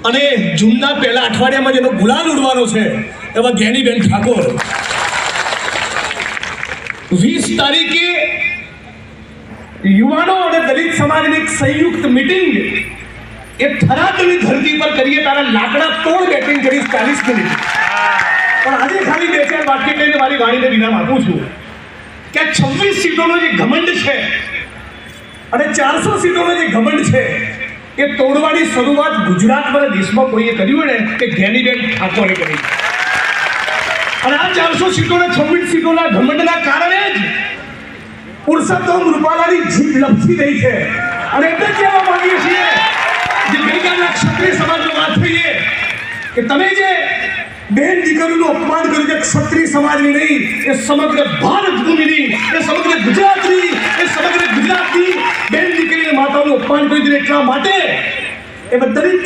અને જૂનના પહેલા અઠવાડિયામાં જેનો ગુલાલ ઉડવાનો છે એવા જ્ઞાનીબેન ઠાકોર 20 તારીખે યુવાનો અને દલિત સમાજની એક સંયુક્ત મીટિંગ એ થરાદની ધરતી પર કરીએ તારા લાકડા તોડ બેટિંગ કરીશ 40 મિનિટ. પણ આજે ખાલી 2-4 વાક્ય કહીને મારી વાણીને વિરામ આપું છું કે 26 સીટોનો જે ઘમંડ છે અને 400 સીટોનો જે ઘમંડ છે એ તોડવાની શરૂઆત ગુજરાતમાં દેશમાં કોઈએ કર્યું ને કે જ્ઞાનીબેન ઠાકોરે કરી. અને આ 400 સીટોના 26 સીટોના ઘમંડના કારણે જ પુરુષોત્તમ રૂપાલાની જીભ લપસી રહી છે. અને એટલે કહેવા માંગીએ છીએ જે ગઈકાલના ક્ષત્રિય સમાજનો વાત થઈએ કે તમે જે બેન દીકરીનું અપમાન કર્યું છે ક્ષત્રિય સમાજની નહીં, એ સમગ્ર ભારત ભૂમિની, એ સમગ્ર ગુજરાતની, એ સમગ્ર ગુજરાતની બેન દીકરીની માતાનું અપમાન કર્યું છે. એટલા માટે એ દલિત